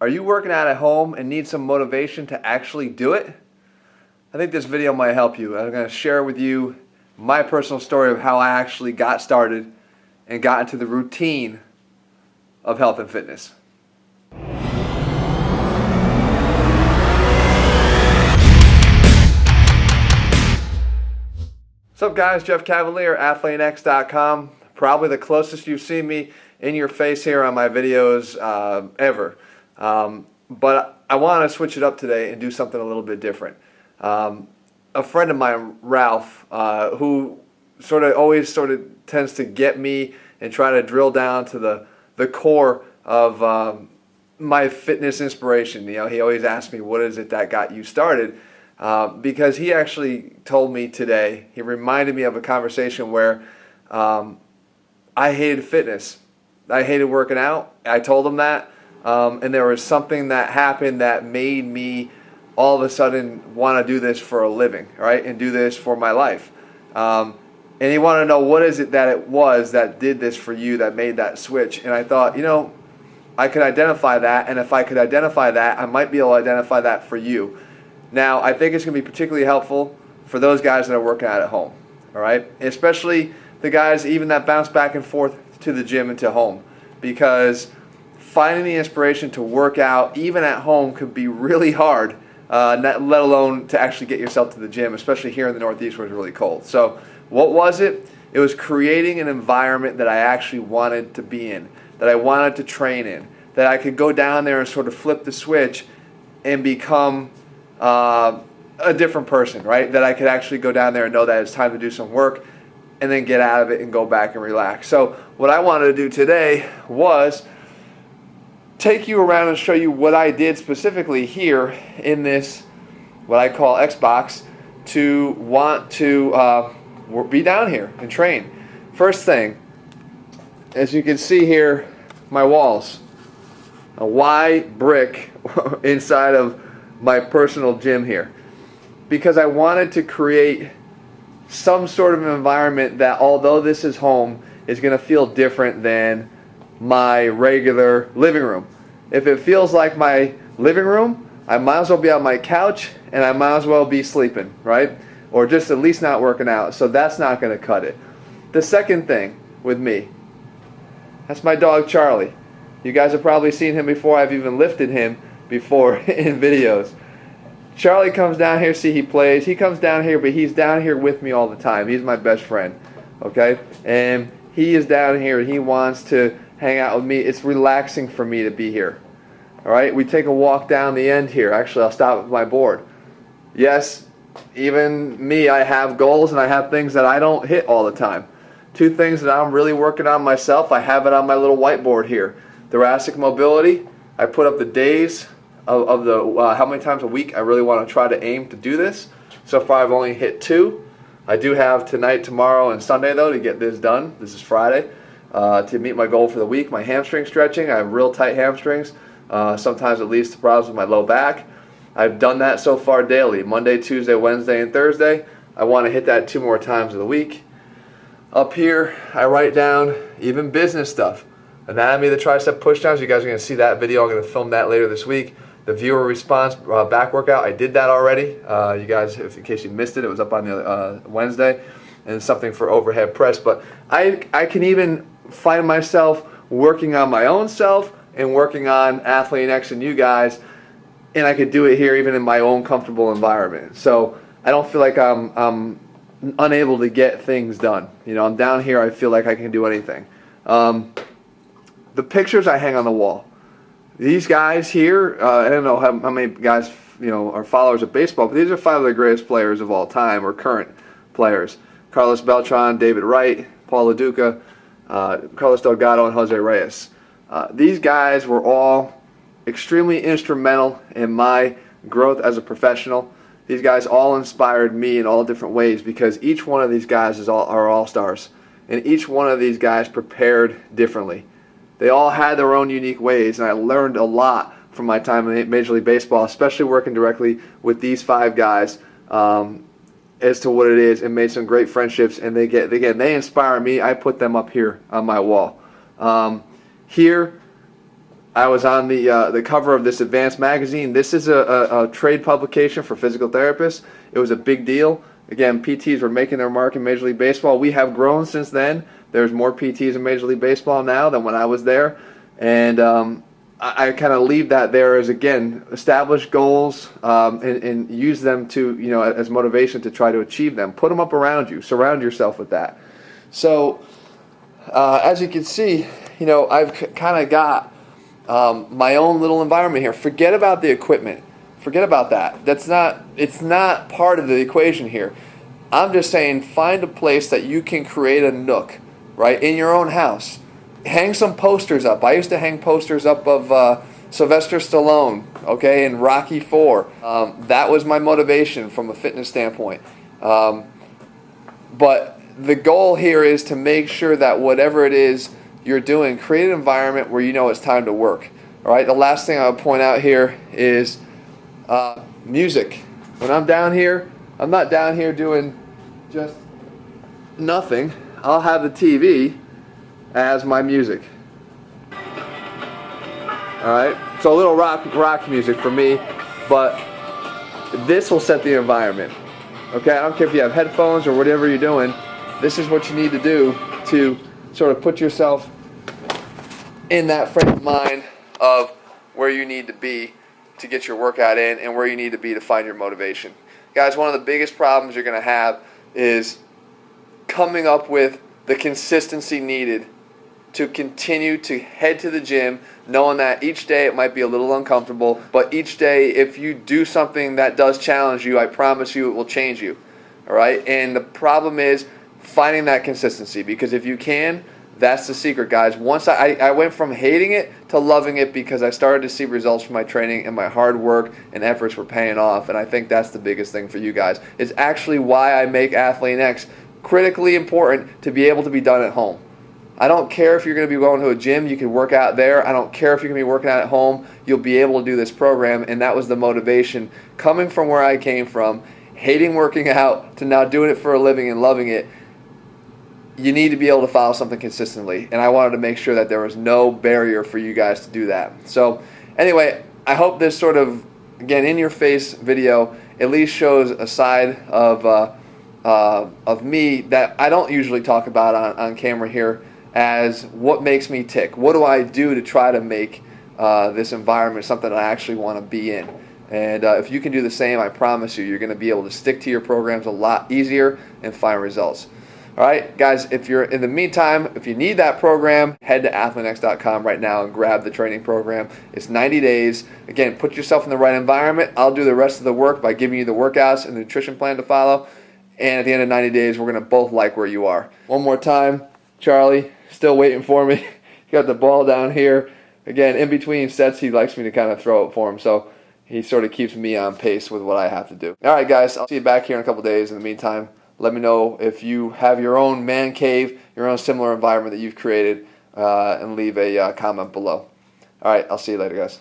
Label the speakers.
Speaker 1: Are you working out at home and need some motivation to actually do it? I think this video might help you. I'm going to share with you my personal story of how I actually got started and got into the routine of health and fitness. What's up guys, Jeff Cavalier, ATHLEAN-X.com. Probably the closest you've seen me in your face here on my videos ever. But I want to switch it up today and do something a little bit different. A friend of mine, Ralph, who always tends to get me and try to drill down to the core of my fitness inspiration. You know, he always asks me, what is it that got you started? Because he actually told me today, he reminded me of a conversation where I hated fitness. I hated working out. I told him that. And there was something that happened that made me all of a sudden want to do this for a living, right? And do this for my life. And he wanted to know, what is it that it was that did this for you, that made that switch? And I thought, you know, I could identify that. And if I could identify that, I might be able to identify that for you. Now, I think it's going to be particularly helpful for those guys that are working out at home, all right? Especially the guys even that bounce back and forth to the gym and to home, because finding the inspiration to work out even at home could be really hard, let alone to actually get yourself to the gym, especially here in the Northeast where it's really cold. So what was it? It was creating an environment that I actually wanted to be in, that I wanted to train in, that I could go down there and sort of flip the switch and become a different person, right? That I could actually go down there and know that it's time to do some work and then get out of it and go back and relax. So what I wanted to do today was take you around and show you what I did specifically here in this, what I call Xbox, to want to be down here and train. First thing, as you can see here, my walls, a white brick inside of my personal gym here, because I wanted to create some sort of environment that, although this is home, is going to feel different than my regular living room. If it feels like my living room, I might as well be on my couch and I might as well be sleeping, right? Or just at least not working out. So that's not going to cut it. The second thing with me, that's my dog Charlie. You guys have probably seen him before. I've even lifted him before in videos. Charlie comes down here, see, he plays. He comes down here, but he's down here with me all the time. He's my best friend, okay? And he is down here and he wants to hang out with me. It's relaxing for me to be here. All right, we take a walk down the end here. Actually, I'll stop with my board. Yes, even me, I have goals and I have things that I don't hit all the time. Two things that I'm really working on myself. I have it on my little whiteboard here. Thoracic mobility. I put up the days of the how many times a week I really want to try to aim to do this. So far, I've only hit 2. I do have tonight, tomorrow, and Sunday though to get this done. This is Friday. To meet my goal for the week. My hamstring stretching, I have real tight hamstrings. Sometimes it leads to problems with my low back. I've done that so far daily, Monday, Tuesday, Wednesday, and Thursday. I want to hit that 2 more times of the week. Up here, I write down even business stuff. Anatomy of the tricep pushdowns, you guys are going to see that video. I'm going to film that later this week. The viewer response back workout, I did that already. You guys, in case you missed it, it was up on the Wednesday. And something for overhead press. But I can even find myself working on my own self and working on ATHLEAN-X and you guys, and I could do it here even in my own comfortable environment. So I don't feel like I'm unable to get things done. You know, I'm down here, I feel like I can do anything. The pictures I hang on the wall. These guys here, I don't know how many guys, you know, are followers of baseball, but these are 5 of the greatest players of all time, or current players. Carlos Beltran, David Wright, Paul Lo Duca, Carlos Delgado, and Jose Reyes. These guys were all extremely instrumental in my growth as a professional. These guys all inspired me in all different ways, because each one of these guys are all-stars. And each one of these guys prepared differently. They all had their own unique ways, and I learned a lot from my time in Major League Baseball, especially working directly with these 5 guys as to what it is, and made some great friendships. And they inspire me. I put them up here on my wall. Here, I was on the cover of this advanced magazine. This is a trade publication for physical therapists. It was a big deal. Again, PTs were making their mark in Major League Baseball. We have grown since then. There's more PTs in Major League Baseball now than when I was there. And I kind of leave that there as, again, establish goals and use them to, as motivation to try to achieve them. Put them up around you. Surround yourself with that. So, as you can see, I've kind of got my own little environment here. Forget about the equipment. Forget about that. It's not part of the equation here. I'm just saying, find a place that you can create a nook, right, in your own house. Hang some posters up. I used to hang posters up of Sylvester Stallone, okay, in Rocky IV. That was my motivation from a fitness standpoint. But the goal here is to make sure that whatever it is you're doing, create an environment where it's time to work. All right. The last thing I would point out here is music. When I'm down here, I'm not down here doing just nothing. I'll have the TV as my music. All right. So a little rock music for me, but this will set the environment. Okay. I don't care if you have headphones or whatever you're doing. This is what you need to do to sort of put yourself in that frame of mind of where you need to be to get your workout in and where you need to be to find your motivation. Guys, one of the biggest problems you're going to have is coming up with the consistency needed to continue to head to the gym, knowing that each day it might be a little uncomfortable, but each day if you do something that does challenge you, I promise you it will change you. All right? And the problem is finding that consistency, because if you can, that's the secret, guys. Once I went from hating it to loving it because I started to see results from my training and my hard work and efforts were paying off, and I think that's the biggest thing for you guys. It's actually why I make ATHLEAN-X critically important to be able to be done at home. I don't care if you're going to be going to a gym, you can work out there. I don't care if you're going to be working out at home, you'll be able to do this program, and that was the motivation coming from where I came from, hating working out to now doing it for a living and loving it. You need to be able to follow something consistently, and I wanted to make sure that there was no barrier for you guys to do that. So anyway, I hope this sort of, again, in-your-face video at least shows a side of me that I don't usually talk about on camera here, as what makes me tick. What do I do to try to make this environment something that I actually want to be in? And if you can do the same, I promise you're going to be able to stick to your programs a lot easier and find results. All right, guys, if you're in the meantime, if you need that program, head to ATHLEAN-X.com right now and grab the training program. It's 90 days. Again, put yourself in the right environment. I'll do the rest of the work by giving you the workouts and the nutrition plan to follow. And at the end of 90 days, we're going to both like where you are. One more time, Charlie, still waiting for me. He got the ball down here. Again, in between sets, he likes me to kind of throw it for him. So he sort of keeps me on pace with what I have to do. All right, guys, I'll see you back here in a couple days. In the meantime, let me know if you have your own man cave, your own similar environment that you've created, and leave a comment below. All right, I'll see you later, guys.